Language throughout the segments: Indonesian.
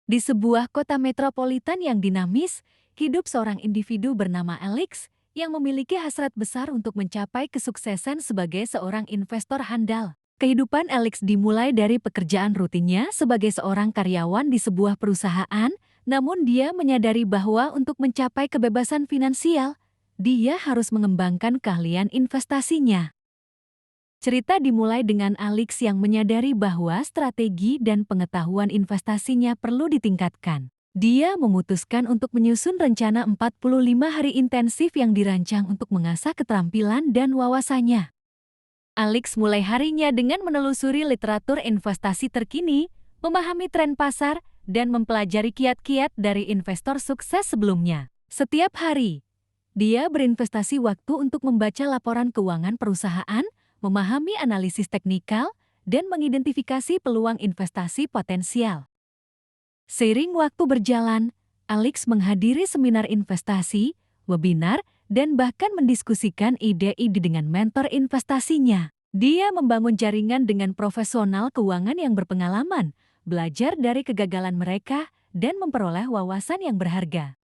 Di sebuah kota metropolitan yang dinamis, hidup seorang individu bernama Alex yang memiliki hasrat besar untuk mencapai kesuksesan sebagai seorang investor handal. Kehidupan Alex dimulai dari pekerjaan rutinnya sebagai seorang karyawan di sebuah perusahaan, namun dia menyadari bahwa untuk mencapai kebebasan finansial, dia harus mengembangkan keahlian investasinya. Cerita dimulai dengan Alex yang menyadari bahwa strategi dan pengetahuan investasinya perlu ditingkatkan. Dia memutuskan untuk menyusun rencana 45 hari intensif yang dirancang untuk mengasah keterampilan dan wawasannya. Alex mulai harinya dengan menelusuri literatur investasi terkini, memahami tren pasar, dan mempelajari kiat-kiat dari investor sukses sebelumnya. Setiap hari, dia berinvestasi waktu untuk membaca laporan keuangan perusahaan, memahami analisis teknikal, dan mengidentifikasi peluang investasi potensial. Seiring waktu berjalan, Alex menghadiri seminar investasi, webinar, dan bahkan mendiskusikan ide-ide dengan mentor investasinya. Dia membangun jaringan dengan profesional keuangan yang berpengalaman, belajar dari kegagalan mereka, dan memperoleh wawasan yang berharga.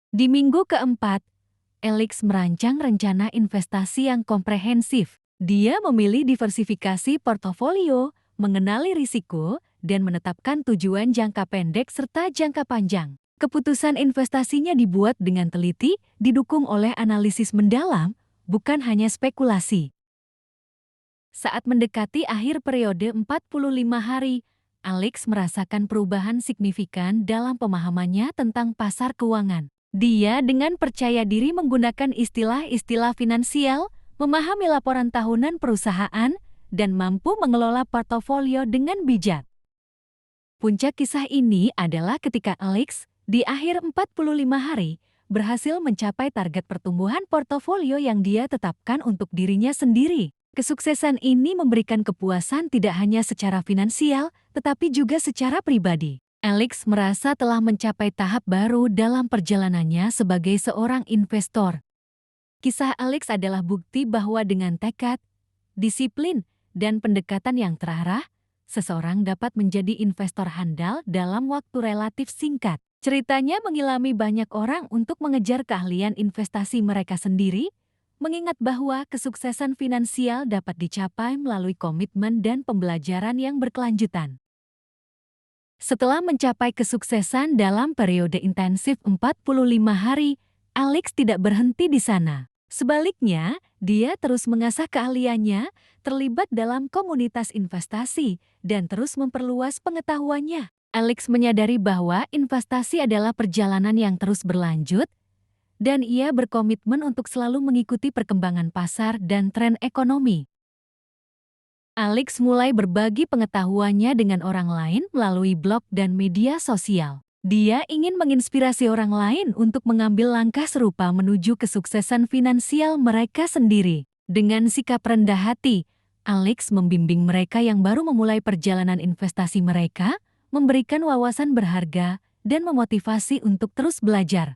Di minggu keempat, Alex merancang rencana investasi yang komprehensif. Dia memilih diversifikasi portofolio, mengenali risiko, dan menetapkan tujuan jangka pendek serta jangka panjang. Keputusan investasinya dibuat dengan teliti, didukung oleh analisis mendalam, bukan hanya spekulasi. Saat mendekati akhir periode 45 hari, Alex merasakan perubahan signifikan dalam pemahamannya tentang pasar keuangan. Dia dengan percaya diri menggunakan istilah-istilah finansial, memahami laporan tahunan perusahaan, dan mampu mengelola portofolio dengan bijak. Puncak kisah ini adalah ketika Alex, di akhir 45 hari, berhasil mencapai target pertumbuhan portofolio yang dia tetapkan untuk dirinya sendiri. Kesuksesan ini memberikan kepuasan tidak hanya secara finansial, tetapi juga secara pribadi. Alex merasa telah mencapai tahap baru dalam perjalanannya sebagai seorang investor. Kisah Alex adalah bukti bahwa dengan tekad, disiplin, dan pendekatan yang terarah, seseorang dapat menjadi investor handal dalam waktu relatif singkat. Ceritanya mengilhami banyak orang untuk mengejar keahlian investasi mereka sendiri, mengingat bahwa kesuksesan finansial dapat dicapai melalui komitmen dan pembelajaran yang berkelanjutan. Setelah mencapai kesuksesan dalam periode intensif 45 hari, Alex tidak berhenti di sana. Sebaliknya, dia terus mengasah keahliannya, terlibat dalam komunitas investasi, dan terus memperluas pengetahuannya. Alex menyadari bahwa investasi adalah perjalanan yang terus berlanjut, dan ia berkomitmen untuk selalu mengikuti perkembangan pasar dan tren ekonomi. Alex mulai berbagi pengetahuannya dengan orang lain melalui blog dan media sosial. Dia ingin menginspirasi orang lain untuk mengambil langkah serupa menuju kesuksesan finansial mereka sendiri. Dengan sikap rendah hati, Alex membimbing mereka yang baru memulai perjalanan investasi mereka, memberikan wawasan berharga, dan memotivasi untuk terus belajar.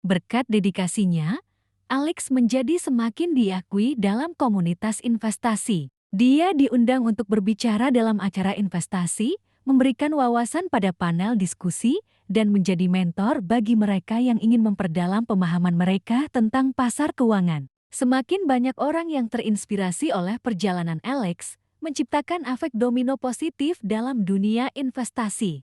Berkat dedikasinya, Alex menjadi semakin diakui dalam komunitas investasi. Dia diundang untuk berbicara dalam acara investasi, memberikan wawasan pada panel diskusi, dan menjadi mentor bagi mereka yang ingin memperdalam pemahaman mereka tentang pasar keuangan. Semakin banyak orang yang terinspirasi oleh perjalanan Alex, menciptakan efek domino positif dalam dunia investasi.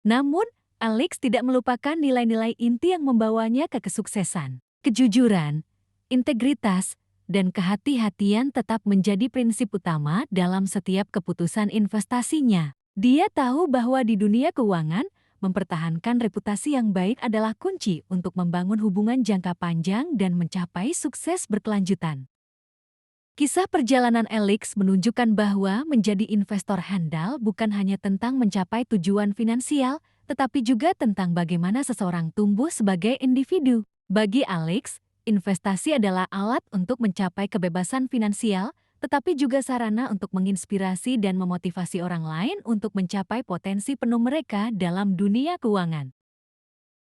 Namun, Alex tidak melupakan nilai-nilai inti yang membawanya ke kesuksesan. Kejujuran, integritas, dan kehati-hatian tetap menjadi prinsip utama dalam setiap keputusan investasinya. Dia tahu bahwa di dunia keuangan, mempertahankan reputasi yang baik adalah kunci untuk membangun hubungan jangka panjang dan mencapai sukses berkelanjutan. Kisah perjalanan Alex menunjukkan bahwa menjadi investor handal bukan hanya tentang mencapai tujuan finansial, tetapi juga tentang bagaimana seseorang tumbuh sebagai individu. Bagi Alex, investasi adalah alat untuk mencapai kebebasan finansial, tetapi juga sarana untuk menginspirasi dan memotivasi orang lain untuk mencapai potensi penuh mereka dalam dunia keuangan.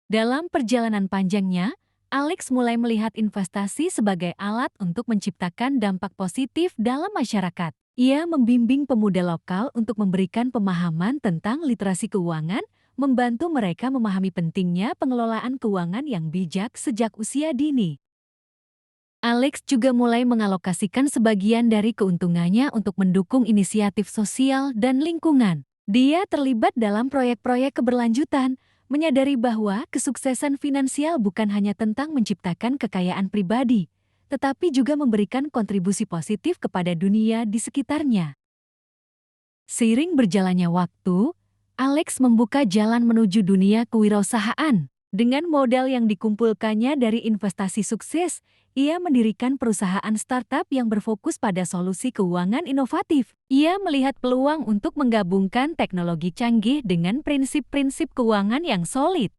Dalam perjalanan panjangnya, Alex mulai melihat investasi sebagai alat untuk menciptakan dampak positif dalam masyarakat. Ia membimbing pemuda lokal untuk memberikan pemahaman tentang literasi keuangan, membantu mereka memahami pentingnya pengelolaan keuangan yang bijak sejak usia dini. Alex juga mulai mengalokasikan sebagian dari keuntungannya untuk mendukung inisiatif sosial dan lingkungan. Dia terlibat dalam proyek-proyek keberlanjutan, menyadari bahwa kesuksesan finansial bukan hanya tentang menciptakan kekayaan pribadi, tetapi juga memberikan kontribusi positif kepada dunia di sekitarnya. Seiring berjalannya waktu, Alex membuka jalan menuju dunia kewirausahaan. Dengan modal yang dikumpulkannya dari investasi sukses, ia mendirikan perusahaan startup yang berfokus pada solusi keuangan inovatif. Ia melihat peluang untuk menggabungkan teknologi canggih dengan prinsip-prinsip keuangan yang solid.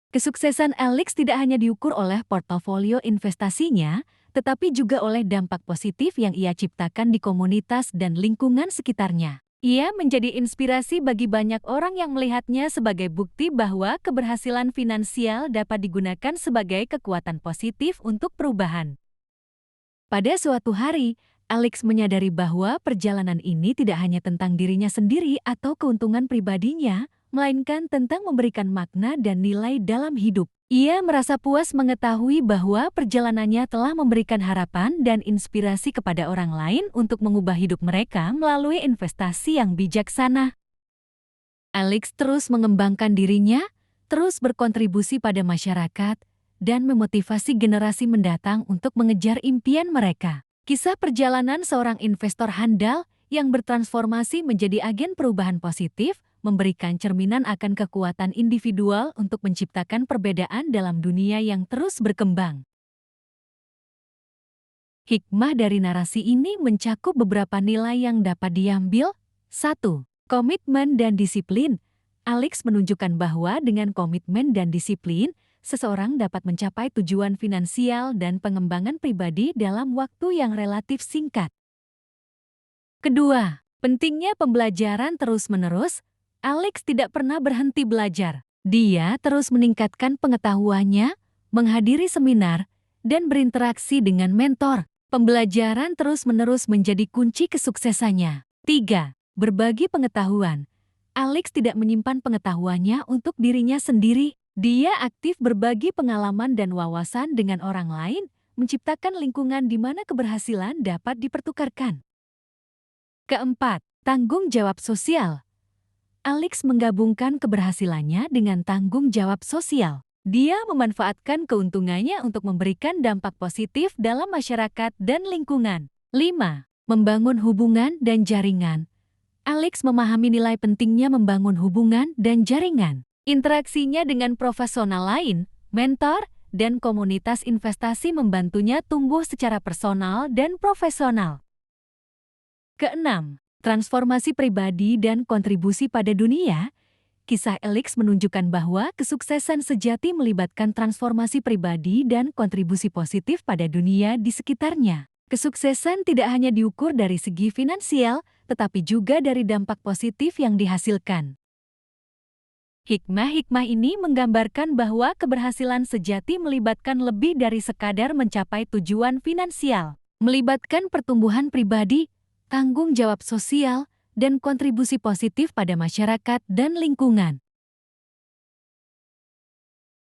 Kesuksesan Alex tidak hanya diukur oleh portofolio investasinya, tetapi juga oleh dampak positif yang ia ciptakan di komunitas dan lingkungan sekitarnya. Ia menjadi inspirasi bagi banyak orang yang melihatnya sebagai bukti bahwa keberhasilan finansial dapat digunakan sebagai kekuatan positif untuk perubahan. Pada suatu hari, Alex menyadari bahwa perjalanan ini tidak hanya tentang dirinya sendiri atau keuntungan pribadinya, melainkan tentang memberikan makna dan nilai dalam hidup. Ia merasa puas mengetahui bahwa perjalanannya telah memberikan harapan dan inspirasi kepada orang lain untuk mengubah hidup mereka melalui investasi yang bijaksana. Alex terus mengembangkan dirinya, terus berkontribusi pada masyarakat, dan memotivasi generasi mendatang untuk mengejar impian mereka. Kisah perjalanan seorang investor handal yang bertransformasi menjadi agen perubahan positif memberikan cerminan akan kekuatan individual untuk menciptakan perbedaan dalam dunia yang terus berkembang. Hikmah dari narasi ini mencakup beberapa nilai yang dapat diambil. 1. Komitmen dan disiplin. Alex menunjukkan bahwa dengan komitmen dan disiplin, seseorang dapat mencapai tujuan finansial dan pengembangan pribadi dalam waktu yang relatif singkat. Kedua, pentingnya pembelajaran terus-menerus. Alex tidak pernah berhenti belajar. Dia terus meningkatkan pengetahuannya, menghadiri seminar, dan berinteraksi dengan mentor. Pembelajaran terus-menerus menjadi kunci kesuksesannya. 3. Berbagi pengetahuan. Alex tidak menyimpan pengetahuannya untuk dirinya sendiri. Dia aktif berbagi pengalaman dan wawasan dengan orang lain, menciptakan lingkungan di mana keberhasilan dapat dipertukarkan. Keempat, tanggung jawab sosial. Alex menggabungkan keberhasilannya dengan tanggung jawab sosial. Dia memanfaatkan keuntungannya untuk memberikan dampak positif dalam masyarakat dan lingkungan. 5. Membangun hubungan dan jaringan. Alex memahami nilai pentingnya membangun hubungan dan jaringan. Interaksinya dengan profesional lain, mentor, dan komunitas investasi membantunya tumbuh secara personal dan profesional. Keenam, transformasi pribadi dan kontribusi pada dunia. Kisah Alex menunjukkan bahwa kesuksesan sejati melibatkan transformasi pribadi dan kontribusi positif pada dunia di sekitarnya. Kesuksesan tidak hanya diukur dari segi finansial, tetapi juga dari dampak positif yang dihasilkan. Hikmah-hikmah ini menggambarkan bahwa keberhasilan sejati melibatkan lebih dari sekadar mencapai tujuan finansial, melibatkan pertumbuhan pribadi, tanggung jawab sosial, dan kontribusi positif pada masyarakat dan lingkungan.